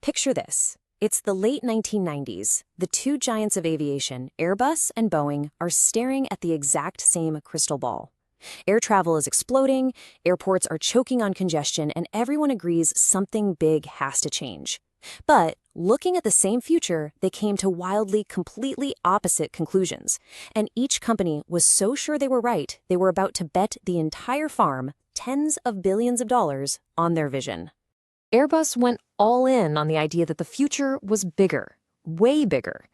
Picture this. It's the late 1990s. The two giants of aviation, Airbus and Boeing, are staring at the exact same crystal ball. Air travel is exploding, airports are choking on congestion, and everyone agrees something big has to change. But looking at the same future, they came to wildly, completely opposite conclusions. And each company was so sure they were right, they were about to bet the entire farm, tens of billions of dollars, on their vision. Airbus went all in on the idea that the future was bigger, way bigger.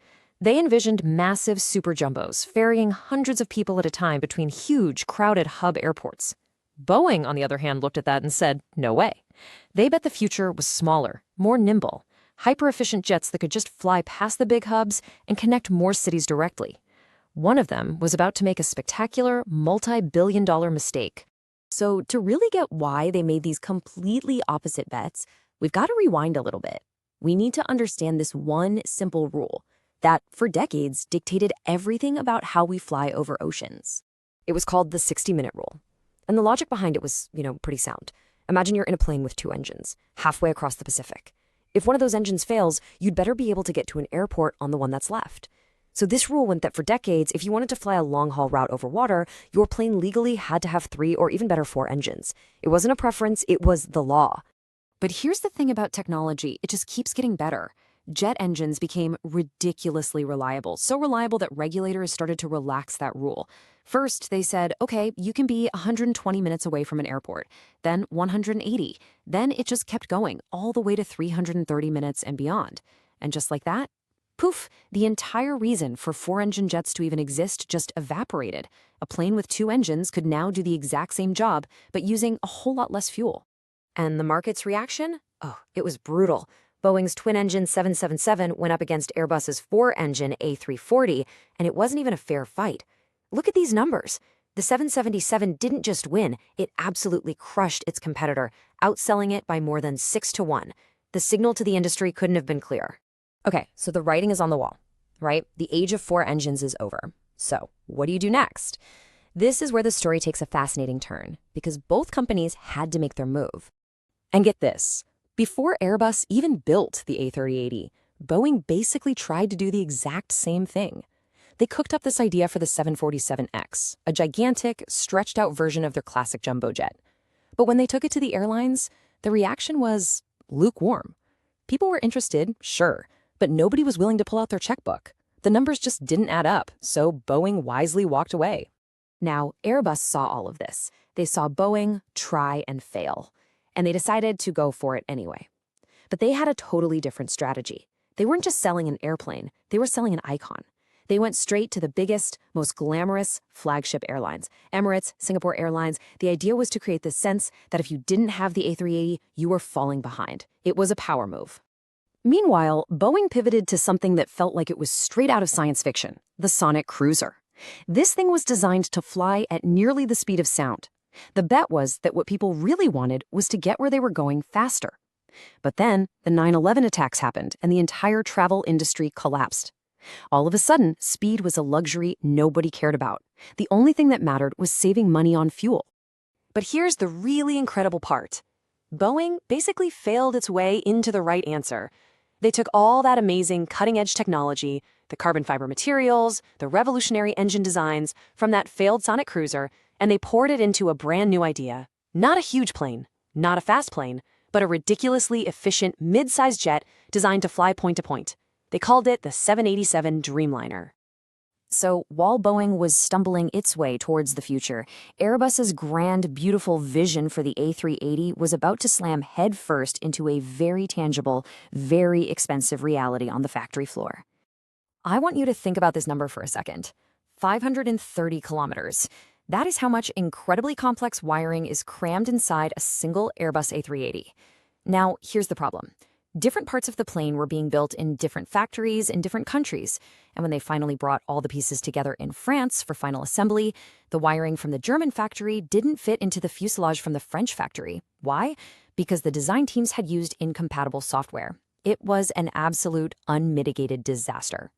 They envisioned massive super jumbos, ferrying hundreds of people at a time between huge, crowded hub airports. Boeing, on the other hand, looked at that and said, no way. They bet the future was smaller, more nimble, hyper-efficient jets that could just fly past the big hubs and connect more cities directly. One of them was about to make a spectacular, multi-billion-dollar mistake. So to really get why they made these completely opposite bets, we've got to rewind a little bit. We need to understand this one simple rule that, for decades, dictated everything about how we fly over oceans. It was called the 60-minute rule. And the logic behind it was, pretty sound. Imagine you're in a plane with two engines, halfway across the Pacific. If one of those engines fails, you'd better be able to get to an airport on the one that's left. So this rule meant that for decades, if you wanted to fly a long-haul route over water, your plane legally had to have 3 or even better 4 engines. It wasn't a preference, it was the law. But here's the thing about technology, it just keeps getting better. Jet engines became ridiculously reliable, so reliable that regulators started to relax that rule. First, they said, okay, you can be 120 minutes away from an airport, then 180. Then it just kept going, all the way to 330 minutes and beyond. And just like that, poof, the entire reason for 4-engine jets to even exist just evaporated. A plane with 2 engines could now do the exact same job, but using a whole lot less fuel. And the market's reaction? Oh, it was brutal. Boeing's twin-engine 777 went up against Airbus's 4-engine A340, and it wasn't even a fair fight. Look at these numbers. The 777 didn't just win, it absolutely crushed its competitor, outselling it by more than 6-1. The signal to the industry couldn't have been clearer. Okay, so the writing is on the wall, right? The age of 4 engines is over. So what do you do next? This is where the story takes a fascinating turn, because both companies had to make their move. And get this, before Airbus even built the A380, Boeing basically tried to do the exact same thing. They cooked up this idea for the 747X, a gigantic, stretched-out version of their classic jumbo jet. But when they took it to the airlines, the reaction was lukewarm. People were interested, sure, but nobody was willing to pull out their checkbook. The numbers just didn't add up, so Boeing wisely walked away. Now, Airbus saw all of this. They saw Boeing try and fail, and they decided to go for it anyway. But they had a totally different strategy. They weren't just selling an airplane, they were selling an icon. They went straight to the biggest, most glamorous flagship airlines. Emirates, Singapore Airlines. The idea was to create this sense that if you didn't have the A380, you were falling behind. It was a power move. Meanwhile, Boeing pivoted to something that felt like it was straight out of science fiction, the Sonic Cruiser. This thing was designed to fly at nearly the speed of sound. The bet was that what people really wanted was to get where they were going faster. But then, the 9/11 attacks happened, and the entire travel industry collapsed. All of a sudden, speed was a luxury nobody cared about. The only thing that mattered was saving money on fuel. But here's the really incredible part. Boeing basically failed its way into the right answer. They took all that amazing cutting-edge technology, the carbon fiber materials, the revolutionary engine designs from that failed Sonic Cruiser, and they poured it into a brand new idea. Not a huge plane, not a fast plane, but a ridiculously efficient mid-sized jet designed to fly point to point. They called it the 787 Dreamliner. So while Boeing was stumbling its way towards the future, Airbus's grand, beautiful vision for the A380 was about to slam headfirst into a very tangible, very expensive reality on the factory floor. I want you to think about this number for a second. 530 kilometers. That is how much incredibly complex wiring is crammed inside a single Airbus A380. Now, here's the problem. Different parts of the plane were being built in different factories in different countries, and when they finally brought all the pieces together in France for final assembly, the wiring from the German factory didn't fit into the fuselage from the French factory. Why? Because the design teams had used incompatible software. It was an absolute unmitigated disaster.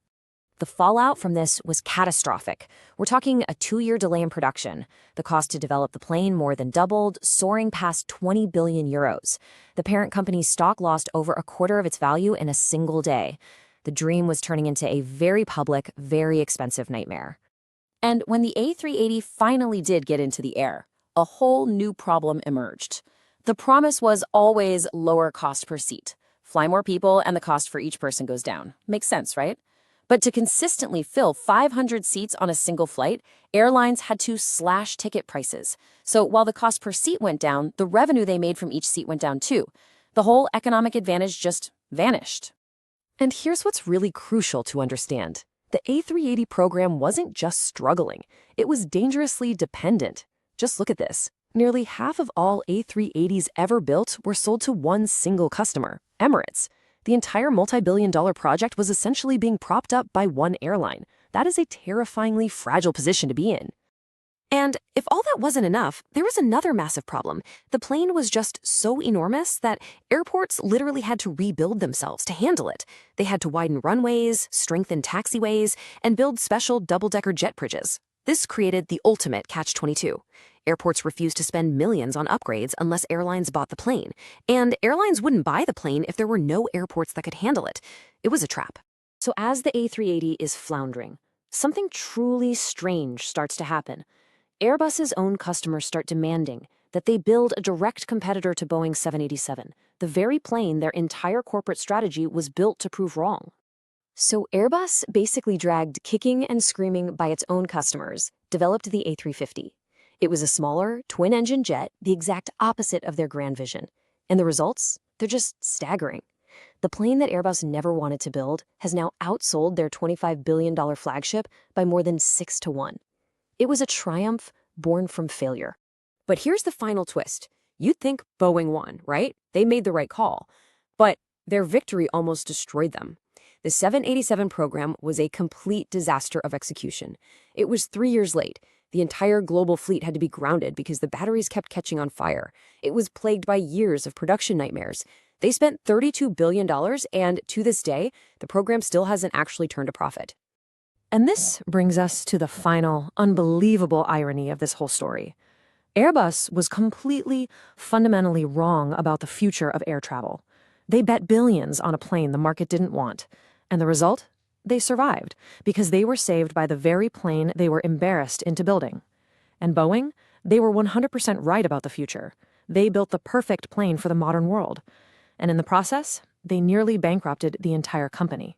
The fallout from this was catastrophic. We're talking a 2-year delay in production. The cost to develop the plane more than doubled, soaring past 20 billion euros. The parent company's stock lost over a quarter of its value in a single day. The dream was turning into a very public, very expensive nightmare. And when the A380 finally did get into the air, a whole new problem emerged. The promise was always lower cost per seat. Fly more people and the cost for each person goes down. Makes sense, right? But to consistently fill 500 seats on a single flight, airlines had to slash ticket prices. So while the cost per seat went down, the revenue they made from each seat went down too. The whole economic advantage just vanished. And here's what's really crucial to understand. The A380 program wasn't just struggling. It was dangerously dependent. Just look at this. Nearly half of all A380s ever built were sold to one single customer, Emirates. The entire multi-billion-dollar project was essentially being propped up by one airline. That is a terrifyingly fragile position to be in. And if all that wasn't enough, there was another massive problem. The plane was just so enormous that airports literally had to rebuild themselves to handle it. They had to widen runways, strengthen taxiways, and build special double-decker jet bridges. This created the ultimate catch-22. Airports refused to spend millions on upgrades unless airlines bought the plane. And airlines wouldn't buy the plane if there were no airports that could handle it. It was a trap. So as the A380 is floundering, something truly strange starts to happen. Airbus's own customers start demanding that they build a direct competitor to Boeing's 787, the very plane their entire corporate strategy was built to prove wrong. So Airbus basically dragged kicking and screaming by its own customers, developed the A350. It was a smaller, twin-engine jet, the exact opposite of their grand vision. And the results? They're just staggering. The plane that Airbus never wanted to build has now outsold their $25 billion flagship by more than 6 to 1. It was a triumph born from failure. But here's the final twist. You'd think Boeing won, right? They made the right call. But their victory almost destroyed them. The 787 program was a complete disaster of execution. It was 3 years late. The entire global fleet had to be grounded because the batteries kept catching on fire. It was plagued by years of production nightmares. They spent $32 billion, and to this day, the program still hasn't actually turned a profit. And this brings us to the final, unbelievable irony of this whole story. Airbus was completely, fundamentally wrong about the future of air travel. They bet billions on a plane the market didn't want. And the result? They survived, because they were saved by the very plane they were embarrassed into building. And Boeing? They were 100% right about the future. They built the perfect plane for the modern world. And in the process, they nearly bankrupted the entire company.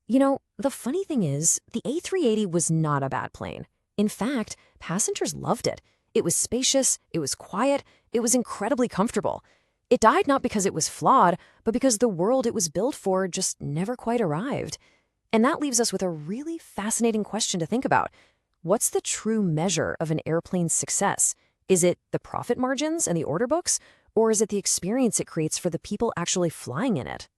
You know, the funny thing is, the A380 was not a bad plane. In fact, passengers loved it. It was spacious, it was quiet, it was incredibly comfortable. It died not because it was flawed, but because the world it was built for just never quite arrived. And that leaves us with a really fascinating question to think about. What's the true measure of an airplane's success? Is it the profit margins and the order books, or is it the experience it creates for the people actually flying in it?